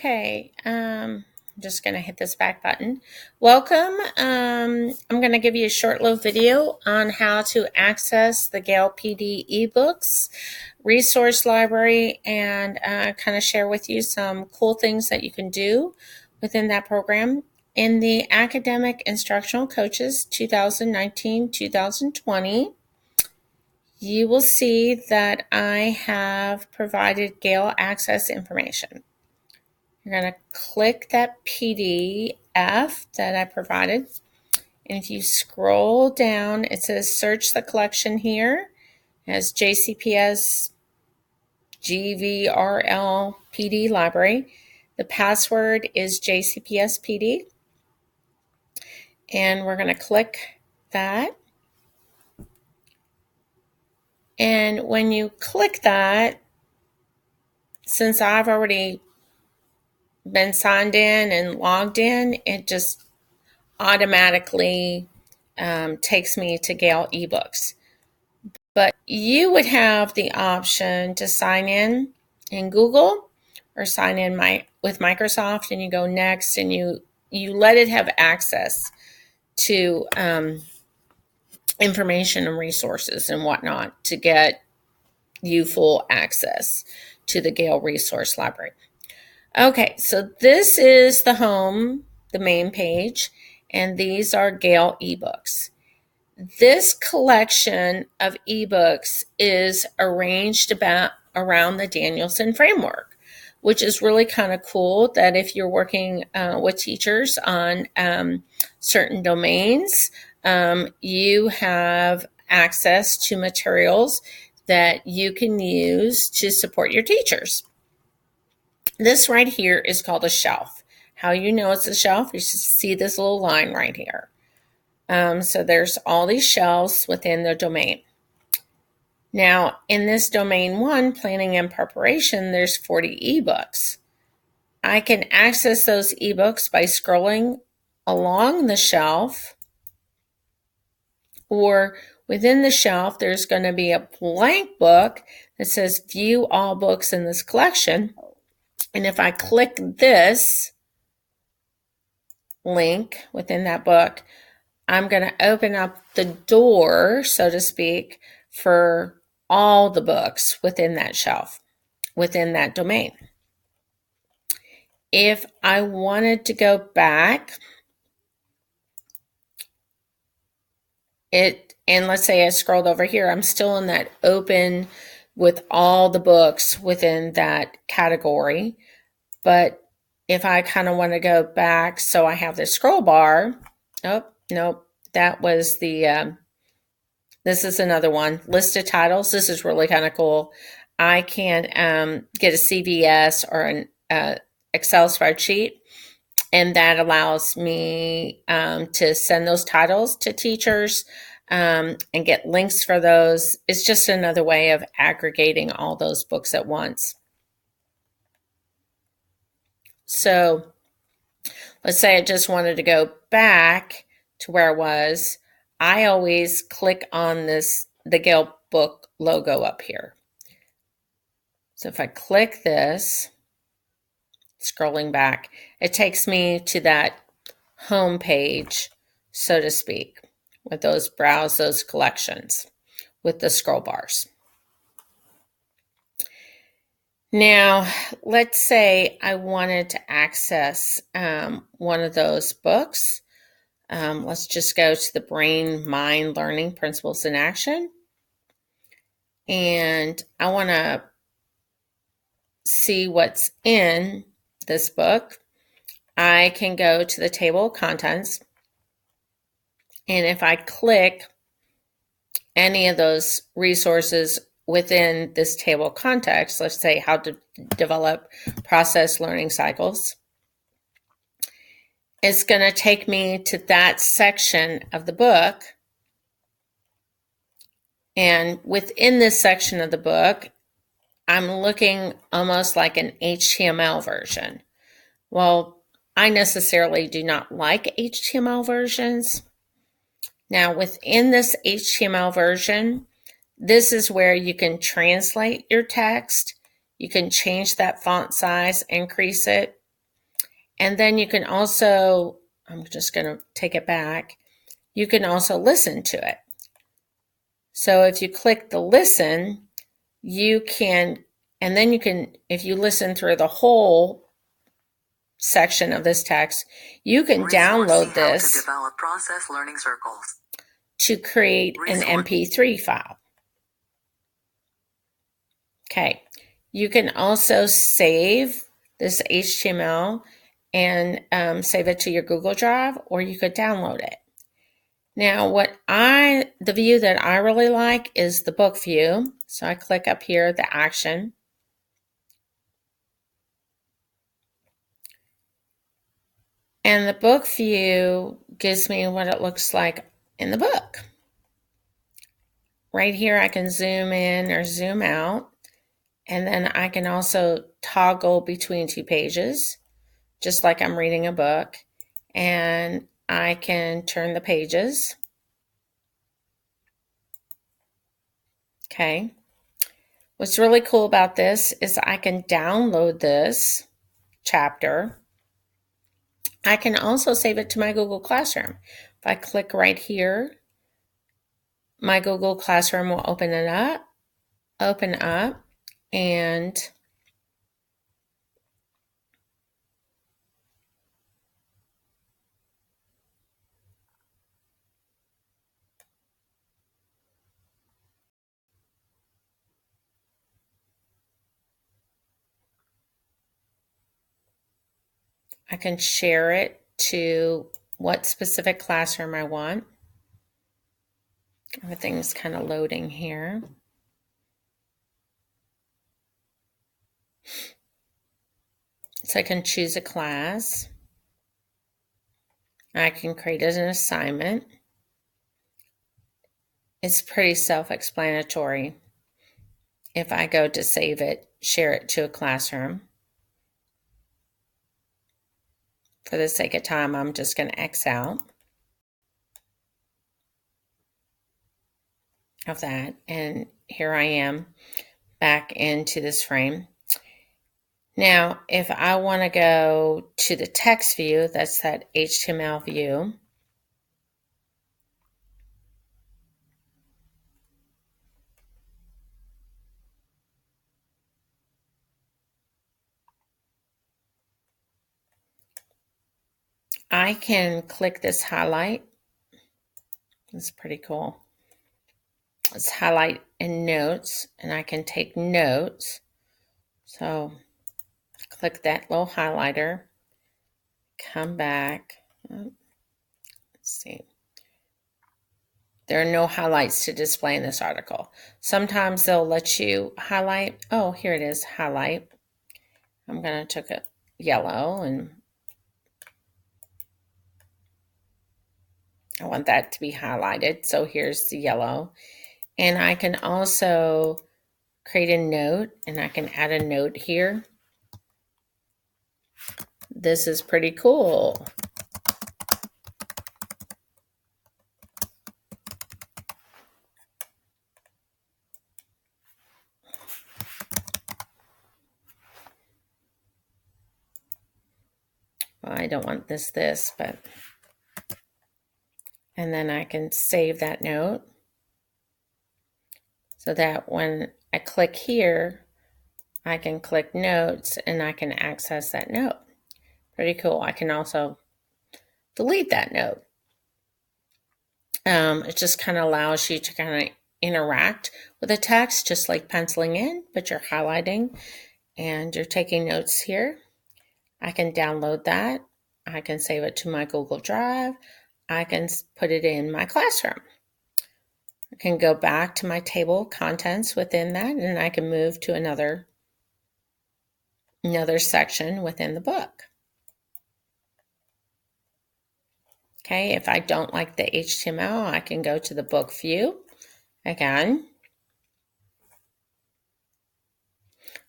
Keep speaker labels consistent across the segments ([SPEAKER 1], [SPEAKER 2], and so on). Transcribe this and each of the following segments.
[SPEAKER 1] Okay, I'm just going to hit this back button. Welcome. I'm going to give you a short little video on how to access the Gale PD eBooks resource library and kind of share with you some cool things that you can do within that program. In the Academic Instructional Coaches 2019-2020, you will see that I have provided Gale access information. You're going to click that PDF that I provided. And if you scroll down, it says search the collection here. It has JCPS GVRL PD library. The password is JCPS PD. And we're going to click that. And when you click that, since I've already been signed in and logged in, it just automatically takes me to Gale eBooks. But you would have the option to sign in Google or sign in with Microsoft, and you go next, and you let it have access to information and resources and whatnot to get you full access to the Gale Resource Library. Okay, so this is the home, the main page, and these are Gale eBooks. This collection of eBooks is arranged around the Danielson framework, which is really kind of cool that if you're working with teachers on certain domains, you have access to materials that you can use to support your teachers. This right here is called a shelf. How you know it's a shelf, you see this little line right here. So there's all these shelves within the domain. Now, in this domain 1, planning and preparation, there's 40 ebooks. I can access those ebooks by scrolling along the shelf, or within the shelf, there's going to be a blank book that says view all books in this collection. And if I click this link within that book, I'm going to open up the door, so to speak, for all the books within that shelf, within that domain. If I wanted to go back, and let's say I scrolled over here, I'm still in that open with all the books within that category. But if I kind of want to go back, so I have the scroll bar. Oh, nope, that was the, this is another one. List of titles. This is really kind of cool. I can get a CVS or an Excel spreadsheet, and that allows me to send those titles to teachers and get links for those. It's just another way of aggregating all those books at once. So let's say I just wanted to go back to where I was. I always click on the Gale book logo up here. So if I click this, scrolling back, it takes me to that home page, so to speak, with those browse those collections with the scroll bars. Now, let's say I wanted to access one of those books. Let's just go to the Brain Mind Learning Principles in Action. And I want to see what's in this book. I can go to the table of contents. And if I click any of those resources within this table context, let's say how to develop process learning cycles, it's going to take me to that section of the book. And within this section of the book, I'm looking almost like an HTML version. Well, I necessarily do not like HTML versions. Now, within this HTML version, this is where you can translate your text. You can change that font size, increase it, And then you can also, I'm just going to take it back, you can also listen to it. So if you click the listen, you can, and then you can, if you listen through the whole section of this text, you can download this
[SPEAKER 2] to develop process learning circles
[SPEAKER 1] to create an MP3 file. Okay, you can also save this HTML and save it to your Google Drive, or you could download it. Now, the view that I really like is the book view. So I click up here, the action. And the book view gives me what it looks like in the book. Right here, I can zoom in or zoom out. And then I can also toggle between two pages, just like I'm reading a book. And I can turn the pages. Okay. What's really cool about this is I can download this chapter. I can also save it to my Google Classroom. If I click right here, my Google Classroom will open up, and I can share it to what specific classroom I want. Everything's kind of loading here. So I can choose a class. I can create it as an assignment. It's pretty self-explanatory. If I go to save it, share it to a classroom. For the sake of time, I'm just going to X out of that. And here I am back into this frame. Now, if I want to go to the text view, that's that HTML view. I can click this highlight. It's pretty cool. Let's highlight in notes, and I can take notes. So click that little highlighter, come back. Let's see. There are no highlights to display in this article. Sometimes they'll let you highlight. Oh, here it is, highlight. I'm going to take a yellow, and I want that to be highlighted. So here's the yellow. And I can also create a note, and I can add a note here. This is pretty cool. Well, I don't want this, but, and then I can save that note so that when I click here, I can click notes and I can access that note. Pretty cool. I can also delete that note. It just kind of allows you to kind of interact with the text, just like penciling in, but you're highlighting and you're taking notes here. I can download that. I can save it to my Google Drive. I can put it in my classroom. I can go back to my table of contents within that, and I can move to another section within the book. Okay, if I don't like the HTML, I can go to the book view again.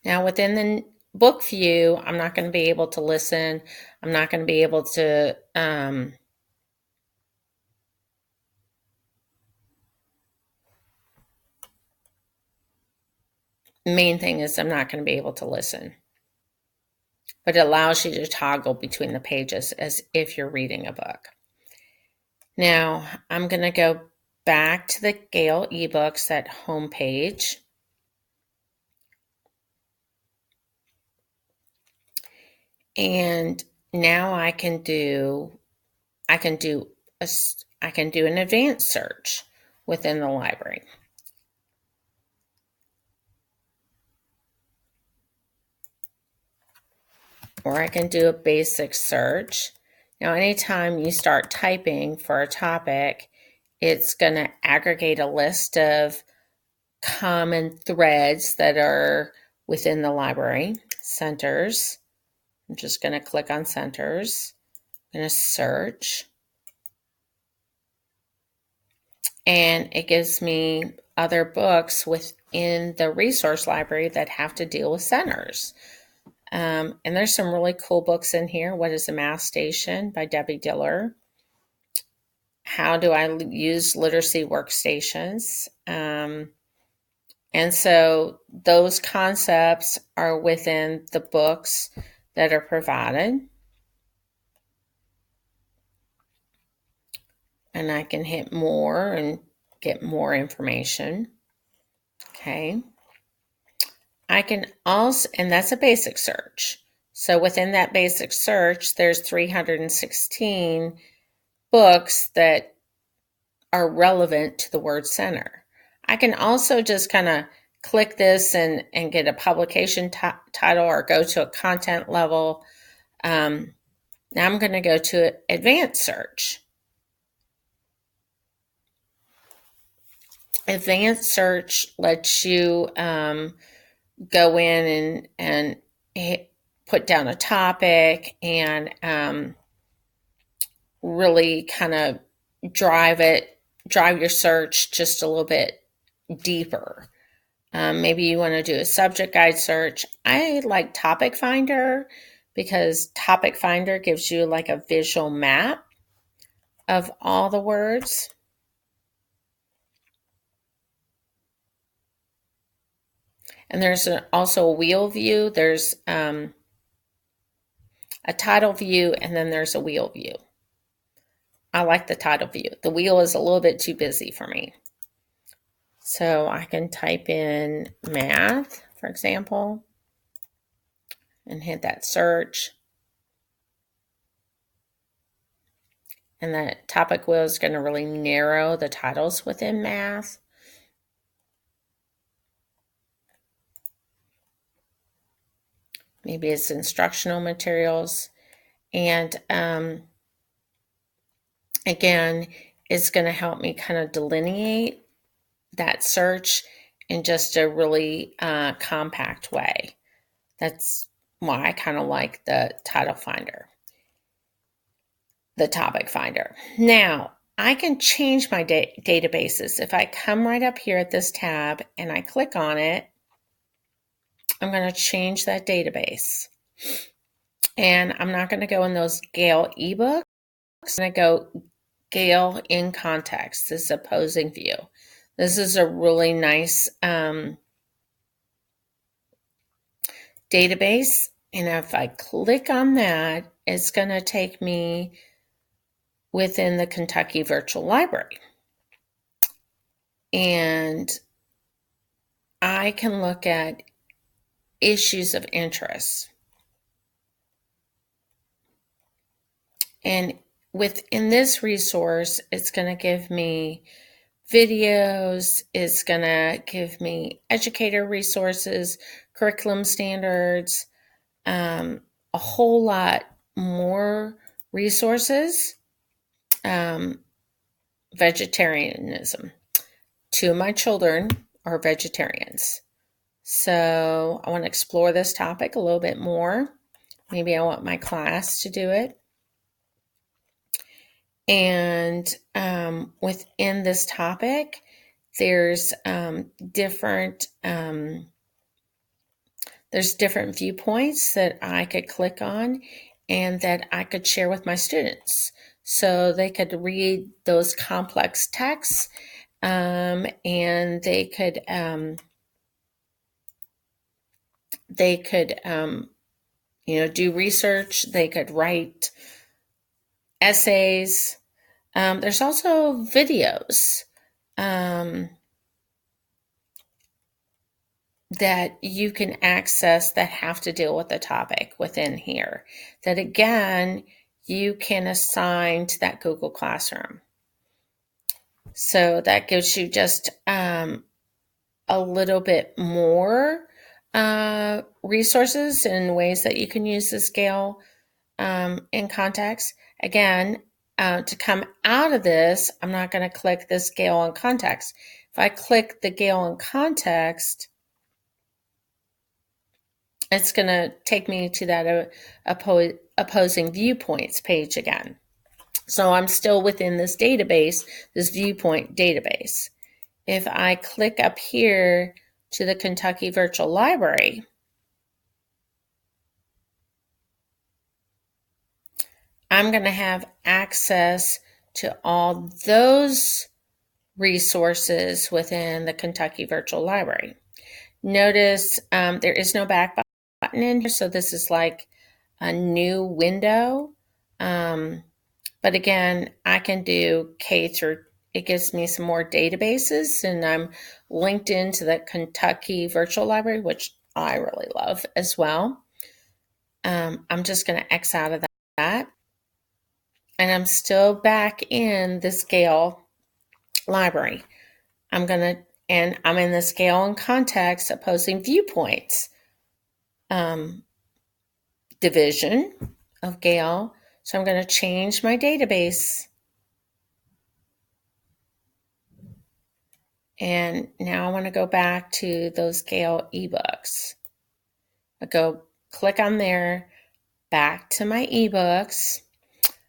[SPEAKER 1] Now within the book view, I'm not going to be able to listen. I'm not going to be able to main thing is I'm not going to be able to listen. but it allows you to toggle between the pages as if you're reading a book. Now, I'm going to go back to the Gale eBooks, that home page. And now I can do an advanced search within the library. Or I can do a basic search. Now, anytime you start typing for a topic, it's going to aggregate a list of common threads that are within the library. Centers. I'm just going to click on centers. I'm going to search. And it gives me other books within the resource library that have to deal with centers. And there's some really cool books in here. What is a Math Station by Debbie Diller? How do I use literacy workstations? And so those concepts are within the books that are provided. And I can hit more and get more information. Okay. I can also, and that's a basic search. So within that basic search, there's 316 books that are relevant to the word center. I can also just kind of click this and get a publication title or go to a content level. Now I'm going to go to advanced search. Advanced search lets you go in and put down a topic and really kind of drive your search just a little bit deeper. Maybe you want to do a subject guide search. I like Topic Finder because Topic Finder gives you like a visual map of all the words. And there's also a wheel view. There's a title view, and then there's a wheel view. I like the title view. The wheel is a little bit too busy for me. So I can type in math, for example, and hit that search. And that topic wheel is going to really narrow the titles within math. Maybe it's instructional materials. And again, it's going to help me kind of delineate that search in just a really compact way. That's why I kind of like the title finder, the topic finder. Now, I can change my databases. If I come right up here at this tab and I click on it, I'm going to change that database. And I'm not going to go in those Gale eBooks. I'm going to go Gale in context, this opposing view. This is a really nice database. And if I click on that, it's going to take me within the Kentucky Virtual Library. And I can look at issues of interest. And within this resource, it's going to give me videos, it's going to give me educator resources, curriculum standards, a whole lot more resources. Vegetarianism. 2 of my children are vegetarians. So I want to explore this topic a little bit more. Maybe I want my class to do it. And within this topic, there's different viewpoints that I could click on and that I could share with my students, so they could read those complex texts, and they could do research. They could write essays. There's also videos that you can access that have to deal with the topic within here. That again, you can assign to that Google Classroom. So that gives you just a little bit more resources and ways that you can use this Gale in context. Again, to come out of this, I'm not going to click this Gale in context. If I click the Gale in context, it's going to take me to that opposing viewpoints page again. So I'm still within this database, this viewpoint database. If I click up here to the Kentucky Virtual Library, I'm going to have access to all those resources within the Kentucky Virtual Library. Notice there is no back button in here, so this is like a new window. But again, I can do K through, it gives me some more databases, and I'm linked into the Kentucky Virtual Library, which I really love as well. I'm just going to X out of that. And I'm still back in the Gale library. I'm in the Gale and context opposing viewpoints division of Gale. So I'm going to change my database. And now I want to go back to those Gale ebooks. I go click on there, back to my ebooks.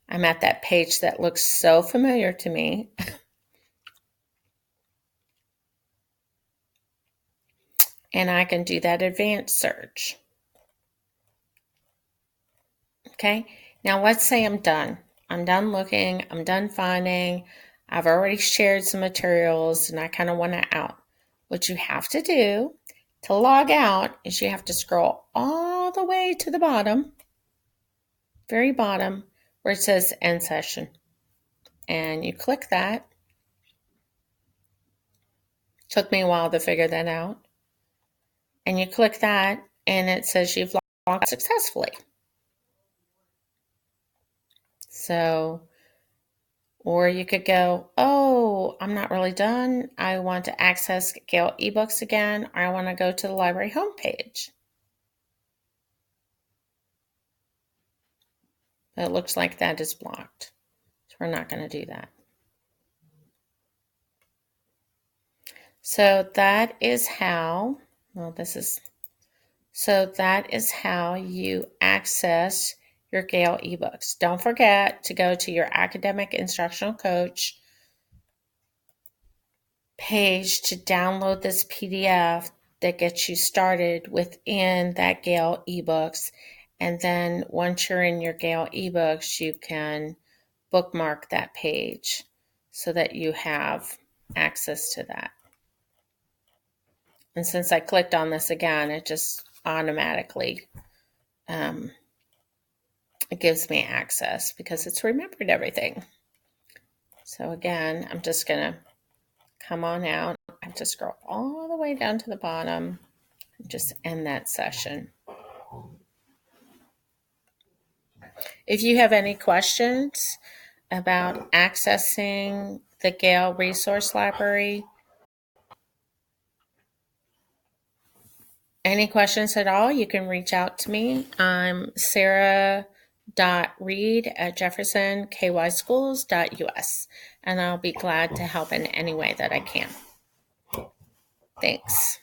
[SPEAKER 1] I'm at that page that looks so familiar to me. And I can do that advanced search. Okay, now let's say I'm done. I'm done looking, I'm done finding. I've already shared some materials and I kind of want to out. What you have to do to log out is you have to scroll all the way to the bottom, very bottom, where it says end session. And you click that. Took me a while to figure that out. And you click that and it says you've logged out successfully. So, or you could go, oh, I'm not really done. I want to access Gale eBooks again, or I want to go to the library homepage. But it looks like that is blocked. So we're not going to do that. So that is how, that is how you access your Gale ebooks. Don't forget to go to your academic instructional coach page to download this PDF that gets you started within that Gale ebooks. And then once you're in your Gale ebooks, you can bookmark that page so that you have access to that. And since I clicked on this again, it just automatically it gives me access because it's remembered everything. So again, I'm just going to come on out. I have to scroll all the way down to the bottom and just end that session. If you have any questions about accessing the Gale Resource Library, any questions at all, you can reach out to me. I'm sarah.reed@jeffersonkyschools.us, and I'll be glad to help in any way that I can. Thanks.